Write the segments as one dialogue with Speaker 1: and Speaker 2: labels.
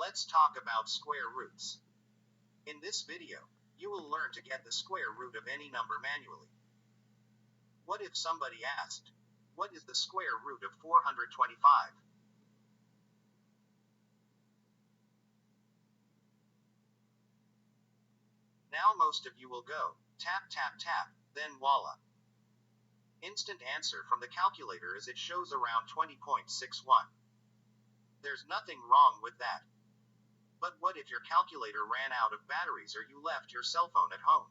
Speaker 1: Let's talk about square roots. In this video, you will learn to get the square root of any number manually. What if somebody asked, what is the square root of 425? Now most of you will go, tap tap tap, then voila. Instant answer from the calculator as it shows around 20.61. There's nothing wrong with that. But what if your calculator ran out of batteries or you left your cell phone at home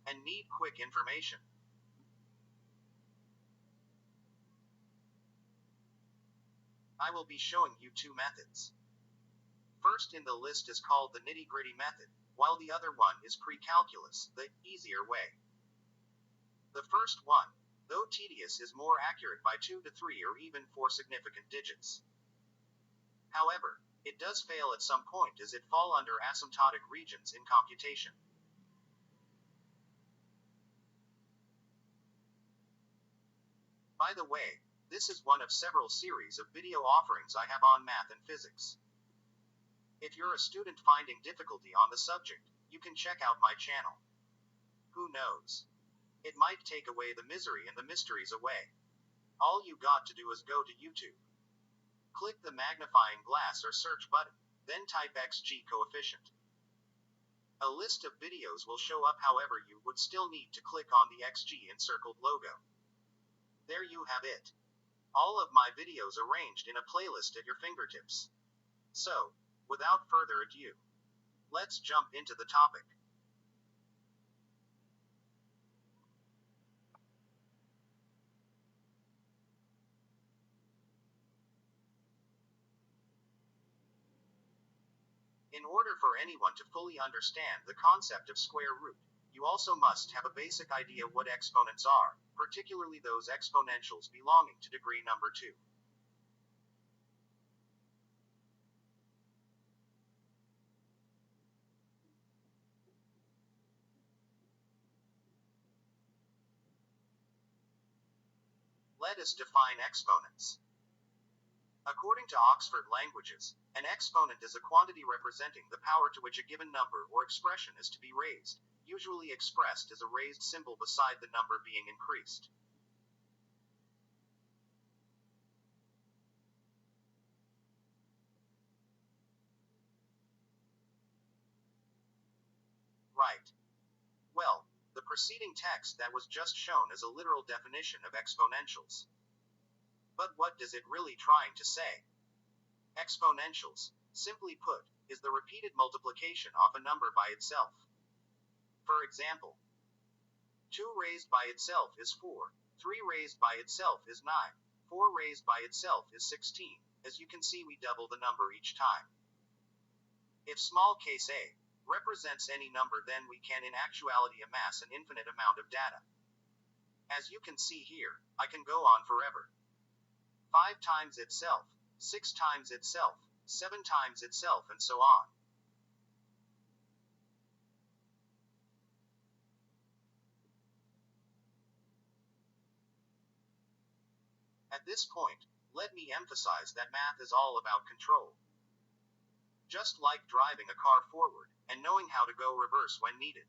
Speaker 1: and need quick information? I will be showing you two methods. First in the list is called the Nitty-Gritty Method, while the other one is pre-calculus, the easier way. The first one, though tedious, is more accurate by 2 to 3 or even 4 significant digits. However, it does fail at some point as it fall under asymptotic regions in computation. By the way, this is one of several series of video offerings I have on math and physics. If you're a student finding difficulty on the subject, you can check out my channel. Who knows? It might take away the misery and the mysteries away. All you got to do is go to YouTube. Click the magnifying glass or search button, then type XG coefficient. A list of videos will show up, however you would still need to click on the XG encircled logo. There you have it. All of my videos arranged in a playlist at your fingertips. So, without further ado, let's jump into the topic. In order for anyone to fully understand the concept of square root, you also must have a basic idea what exponents are, particularly those exponentials belonging to degree number 2. Let us define exponents. According to Oxford Languages, an exponent is a quantity representing the power to which a given number or expression is to be raised, usually expressed as a raised symbol beside the number being increased. Right. Well, the preceding text that was just shown is a literal definition of exponentials. But what does it really trying to say? Exponentials, simply put, is the repeated multiplication of a number by itself. For example, 2 raised by itself is 4, 3 raised by itself is 9, 4 raised by itself is 16. As you can see, we double the number each time. If small case a represents any number, then we can in actuality amass an infinite amount of data. As you can see here, I can go on forever. 5 times itself, 6 times itself, 7 times itself, and so on. At this point, let me emphasize that math is all about control. Just like driving a car forward, and knowing how to go reverse when needed.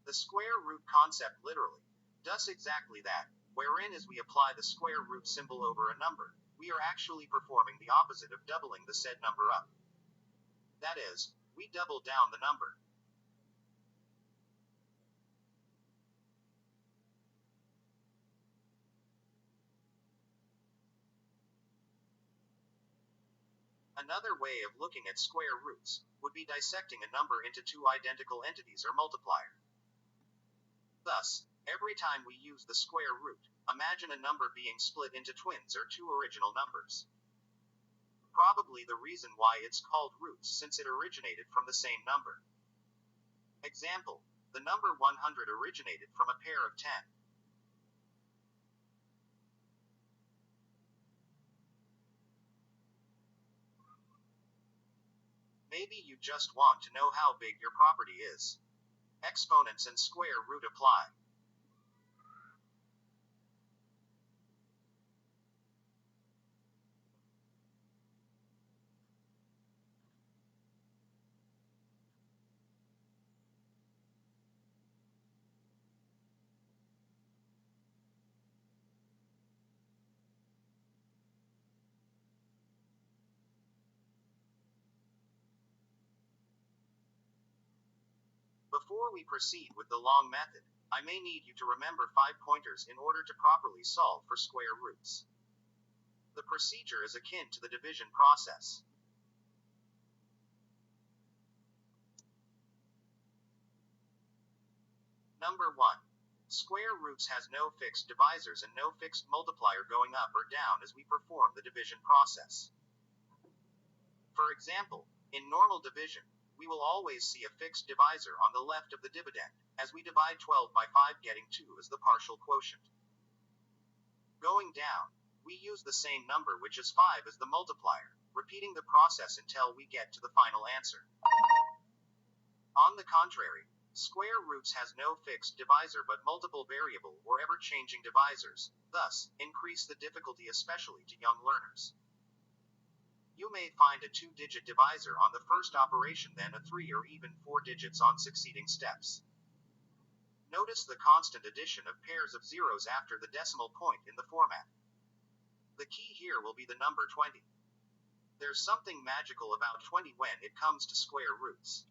Speaker 1: The square root concept literally does exactly that, wherein as we apply the square root symbol over a number, we are actually performing the opposite of doubling the said number up. That is, we double down the number. Another way of looking at square roots would be dissecting a number into 2 identical entities or multiplier. Thus, every time we use the square root, imagine a number being split into twins or 2 original numbers. Probably the reason why it's called roots since it originated from the same number. Example, the number 100 originated from a pair of 10. Maybe you just want to know how big your property is. Exponents and square root apply. Before we proceed with the long method, I may need you to remember 5 pointers in order to properly solve for square roots. The procedure is akin to the division process. Number 1. Square roots has no fixed divisors and no fixed multiplier going up or down as we perform the division process. For example, in normal division, we will always see a fixed divisor on the left of the dividend, as we divide 12 by 5 getting 2 as the partial quotient. Going down, we use the same number which is 5 as the multiplier, repeating the process until we get to the final answer. On the contrary, square roots has no fixed divisor but multiple variable or ever-changing divisors, thus, increase the difficulty especially to young learners. You may find a 2-digit divisor on the first operation, then a 3 or even 4 digits on succeeding steps. Notice the constant addition of pairs of zeros after the decimal point in the format. The key here will be the number 20. There's something magical about 20 when it comes to square roots.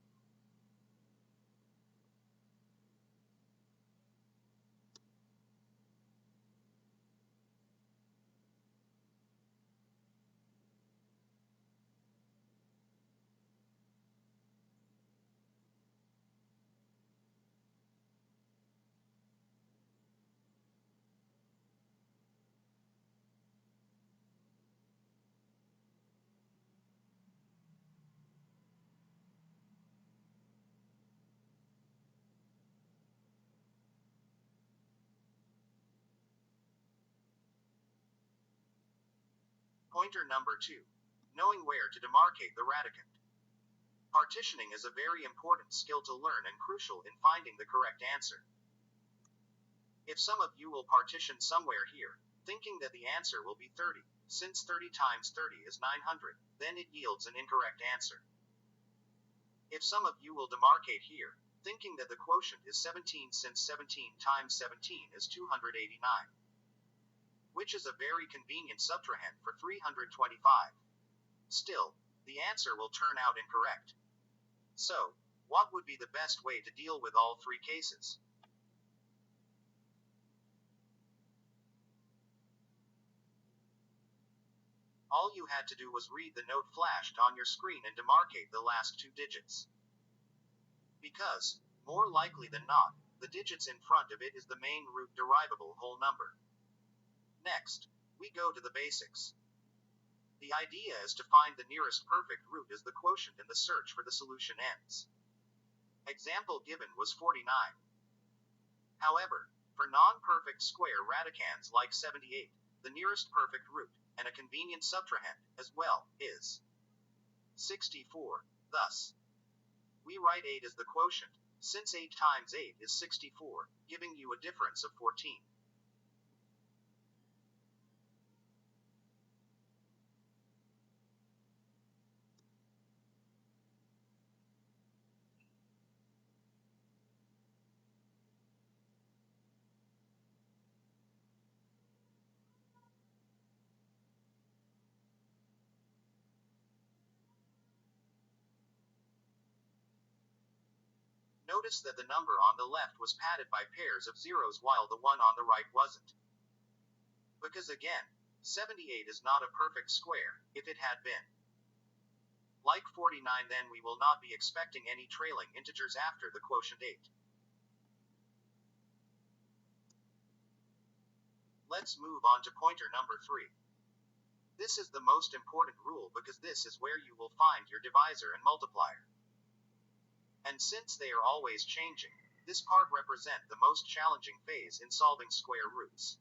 Speaker 1: Pointer number 2. Knowing where to demarcate the radicand. Partitioning is a very important skill to learn and crucial in finding the correct answer. If some of you will partition somewhere here, thinking that the answer will be 30, since 30 times 30 is 900, then it yields an incorrect answer. If some of you will demarcate here, thinking that the quotient is 17 since 17 times 17 is 289, which is a very convenient subtrahend for 325. Still, the answer will turn out incorrect. So, what would be the best way to deal with all 3 cases? All you had to do was read the note flashed on your screen and demarcate the last 2 digits. Because, more likely than not, the digits in front of it is the main root derivable whole number. Next, we go to the basics. The idea is to find the nearest perfect root as the quotient and the search for the solution ends. Example given was 49. However, for non-perfect square radicands like 78, the nearest perfect root, and a convenient subtrahend, as well, is 64. Thus, we write 8 as the quotient, since 8 times 8 is 64, giving you a difference of 14. Notice that the number on the left was padded by pairs of zeros while the one on the right wasn't. Because again, 78 is not a perfect square, if it had been. Like 49, then we will not be expecting any trailing integers after the quotient 8. Let's move on to pointer number 3. This is the most important rule because this is where you will find your divisor and multiplier. And since they are always changing, this part represents the most challenging phase in solving square roots.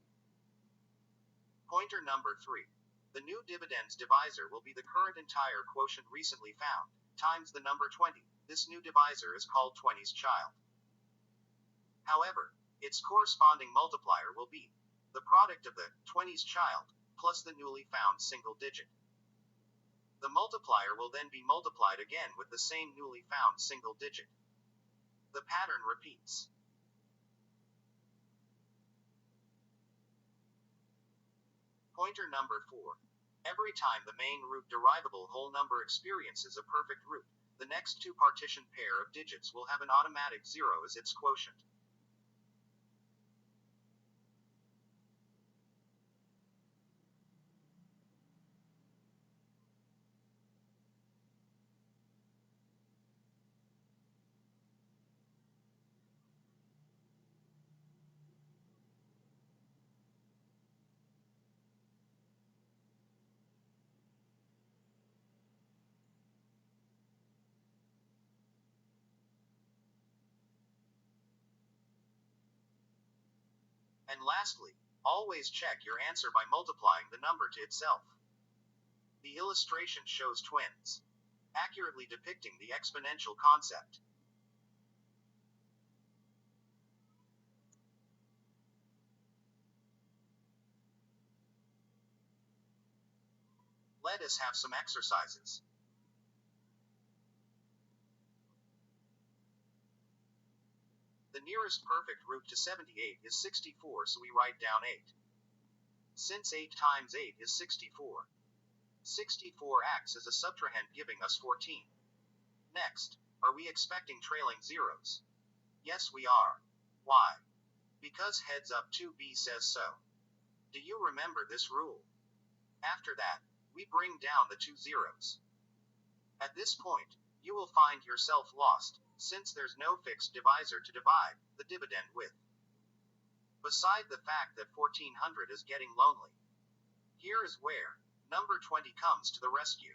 Speaker 1: Pointer number 3. The new dividend's divisor will be the current entire quotient recently found, times the number 20. This new divisor is called 20's child. However, its corresponding multiplier will be the product of the 20's child plus the newly found single digit. The multiplier will then be multiplied again with the same newly found single digit. The pattern repeats. Pointer number 4. Every time the main root derivable whole number experiences a perfect root, the next two partition pair of digits will have an automatic 0 as its quotient. And lastly, always check your answer by multiplying the number to itself. The illustration shows twins, accurately depicting the exponential concept. Let us have some exercises. The nearest perfect root to 78 is 64, so we write down 8. Since 8 times 8 is 64, 64 acts as a subtrahend giving us 14. Next, are we expecting trailing zeros? Yes, we are. Why? Because heads up 2b says so. Do you remember this rule? After that, we bring down the two zeros. At this point, you will find yourself lost, since there's no fixed divisor to divide the dividend with. Beside the fact that 1400 is getting lonely, here is where number 20 comes to the rescue.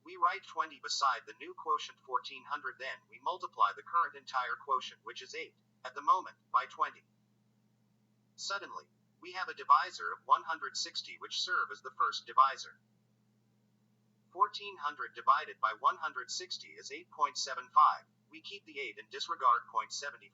Speaker 1: We write 20 beside the new quotient 1400, then we multiply the current entire quotient, which is 8, at the moment, by 20. Suddenly, we have a divisor of 160 which serve as the first divisor. 1400 divided by 160 is 8.75. We keep the 8 and disregard 0.75.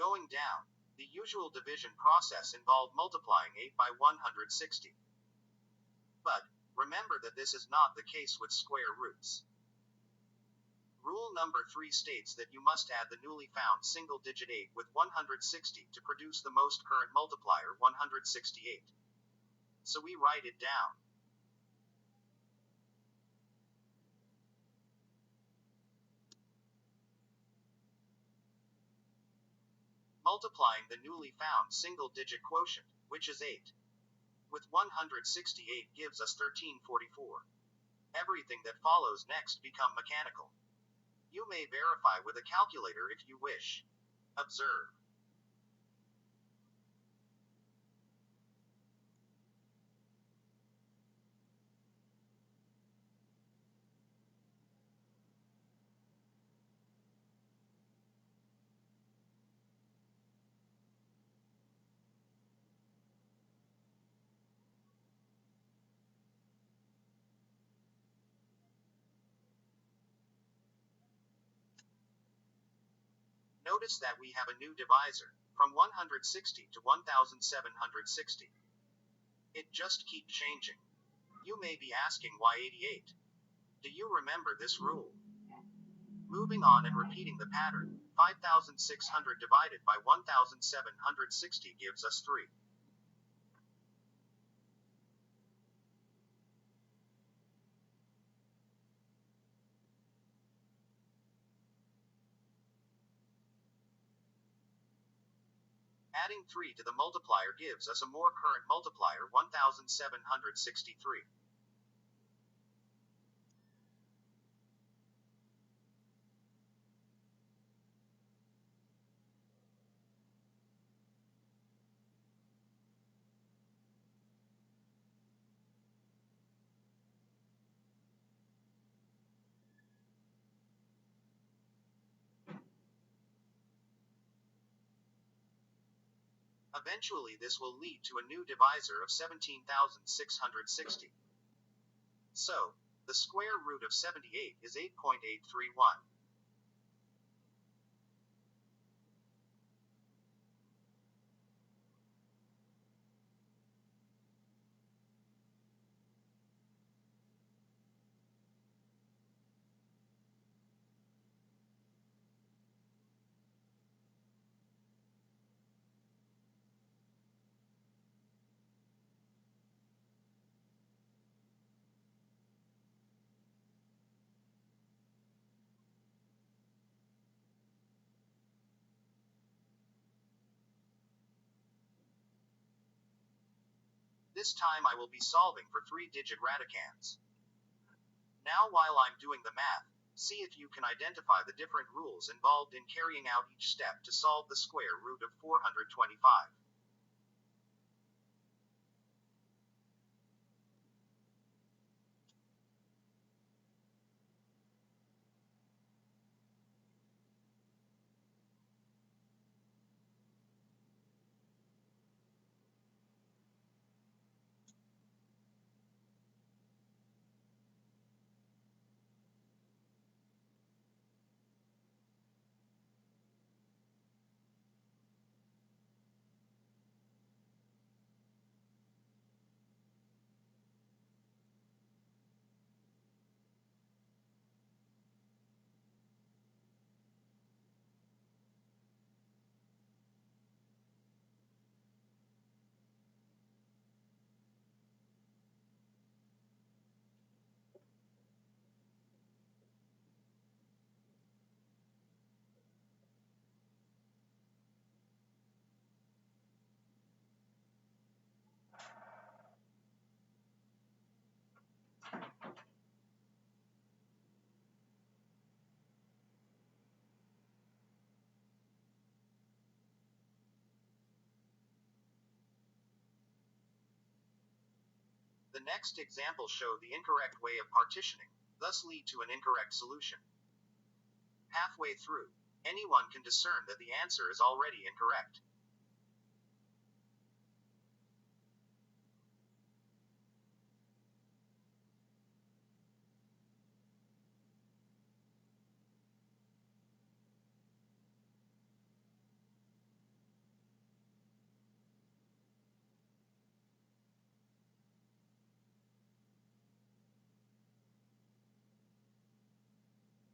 Speaker 1: Going down, the usual division process involved multiplying 8 by 160. But, remember that this is not the case with square roots. Rule number 3 states that you must add the newly found single-digit 8 with 160 to produce the most current multiplier, 168. So we write it down. Multiplying the newly found single-digit quotient, which is 8, with 168 gives us 1344. Everything that follows next become mechanical. You may verify with a calculator if you wish. Observe. Notice that we have a new divisor, from 160 to 1760. It just keeps changing. You may be asking why 88. Do you remember this rule? Moving on and repeating the pattern, 5,600 divided by 1,760 gives us 3. Adding 3 to the multiplier gives us a more current multiplier, 1,763. Eventually this will lead to a new divisor of 17,660. So, the square root of 78 is 8.831. This time I will be solving for 3-digit radicands. Now while I'm doing the math, see if you can identify the different rules involved in carrying out each step to solve the square root of 425. The next example show the incorrect way of partitioning, thus lead to an incorrect solution. Halfway through, anyone can discern that the answer is already incorrect.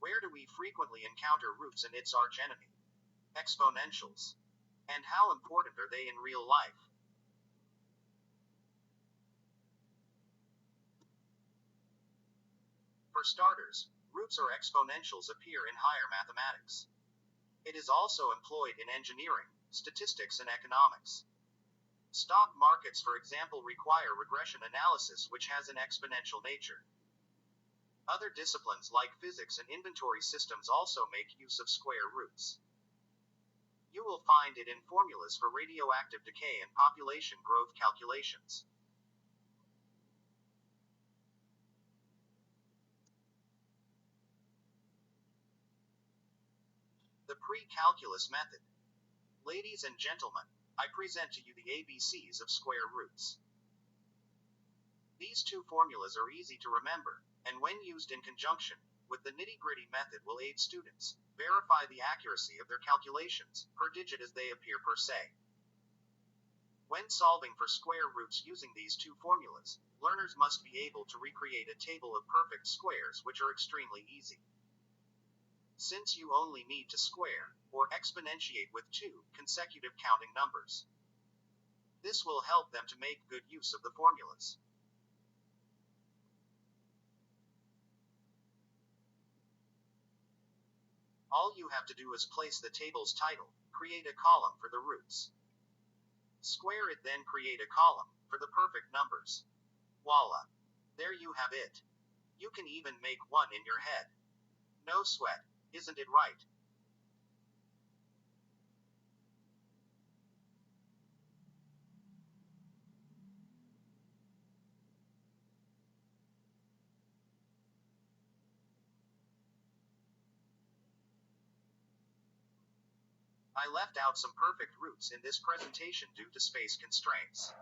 Speaker 1: Where do we frequently encounter roots and its archenemy? Exponentials. And how important are they in real life? For starters, roots or exponentials appear in higher mathematics. It is also employed in engineering, statistics, and economics. Stock markets, for example, require regression analysis, which has an exponential nature. Other disciplines like physics and inventory systems also make use of square roots. You will find it in formulas for radioactive decay and population growth calculations. The pre-calculus method. Ladies and gentlemen, I present to you the ABCs of square roots. These two formulas are easy to remember, and when used in conjunction, with the nitty-gritty method will aid students verify the accuracy of their calculations, per digit as they appear per se. When solving for square roots using these two formulas, learners must be able to recreate a table of perfect squares, which are extremely easy. Since you only need to square, or exponentiate with two consecutive counting numbers. This will help them to make good use of the formulas. All you have to do is place the table's title, create a column for the roots. Square it, then create a column for the perfect numbers. Voila! There you have it. You can even make one in your head. No sweat, isn't it right? I left out some perfect roots in this presentation due to space constraints.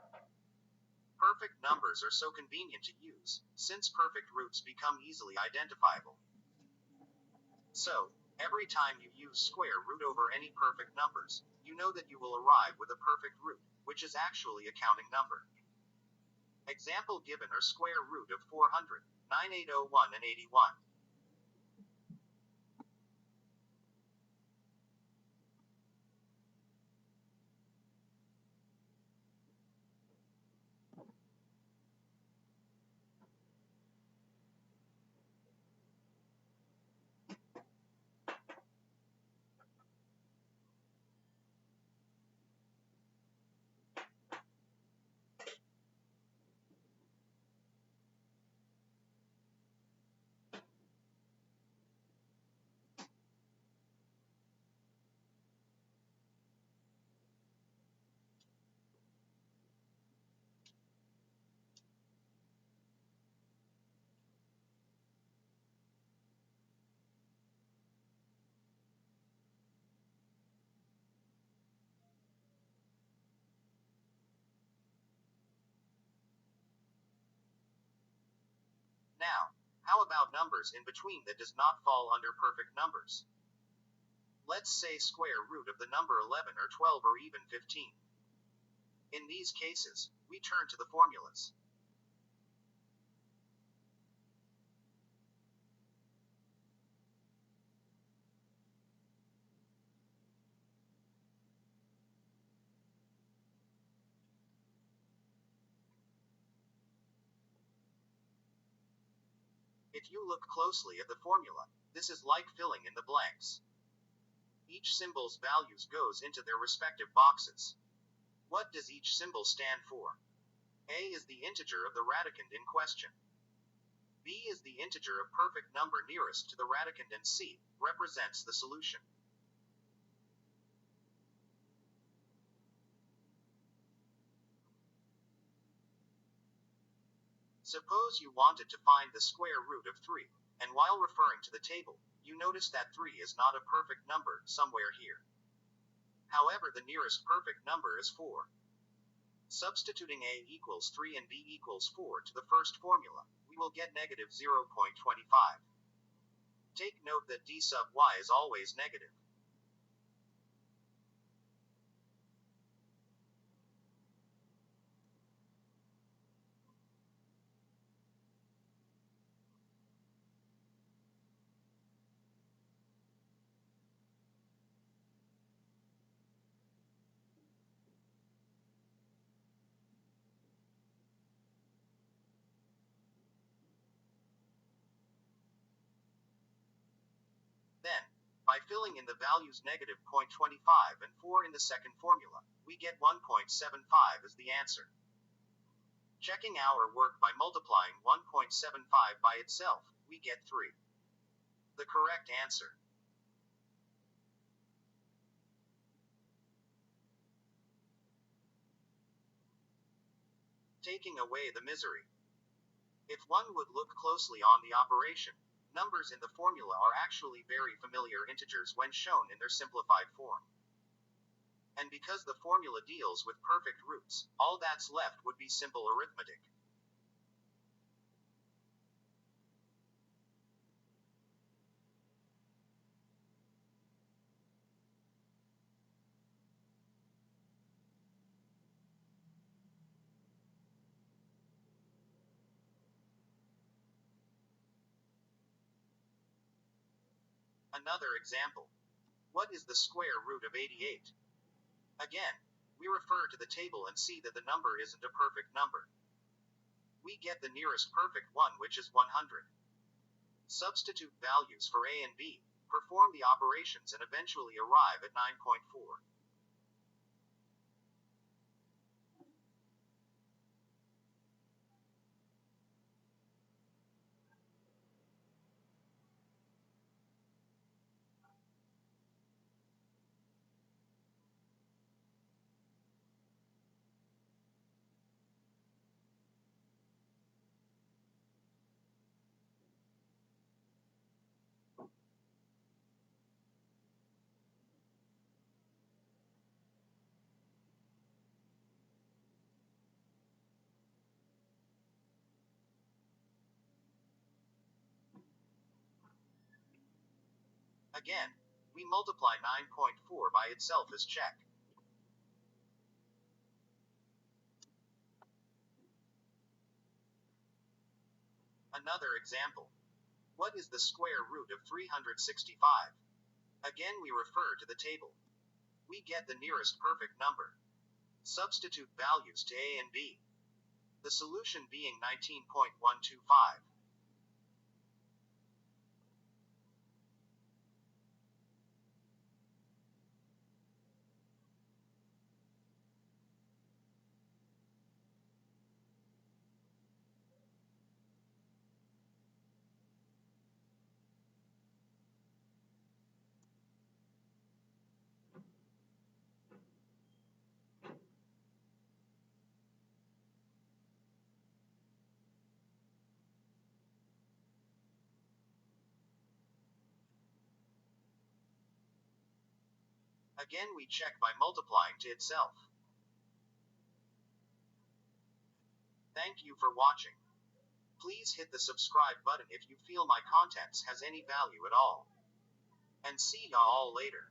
Speaker 1: Perfect numbers are so convenient to use, since perfect roots become easily identifiable. So, every time you use square root over any perfect numbers, you know that you will arrive with a perfect root, which is actually a counting number. Example given are square root of 400, 9801 and 81. Now, how about numbers in between that does not fall under perfect numbers? Let's say square root of the number 11 or 12 or even 15. In these cases, we turn to the formulas. If you look closely at the formula, this is like filling in the blanks. Each symbol's values goes into their respective boxes. What does each symbol stand for? A is the integer of the radicand in question. B is the integer of perfect number nearest to the radicand, and C represents the solution. Suppose you wanted to find the square root of 3, and while referring to the table, you notice that 3 is not a perfect number somewhere here. However, the nearest perfect number is 4. Substituting A equals 3 and B equals 4 to the first formula, we will get negative 0.25. Take note that d sub y is always negative. Then, by filling in the values negative 0.25 and 4 in the second formula, we get 1.75 as the answer. Checking our work by multiplying 1.75 by itself, we get 3. The correct answer. Taking away the misery. If one would look closely on the operation, numbers in the formula are actually very familiar integers when shown in their simplified form. And because the formula deals with perfect roots, all that's left would be simple arithmetic. Another example. What is the square root of 88? Again, we refer to the table and see that the number isn't a perfect number. We get the nearest perfect one, which is 100. Substitute values for a and b, perform the operations, and eventually arrive at 9.4. Again, we multiply 9.4 by itself as check. Another example. What is the square root of 365? Again, we refer to the table. We get the nearest perfect number. Substitute values to a and b. The solution being 19.125. Again, we check by multiplying to itself. Thank you for watching. Please hit the subscribe button if you feel my content has any value at all. And see y'all later.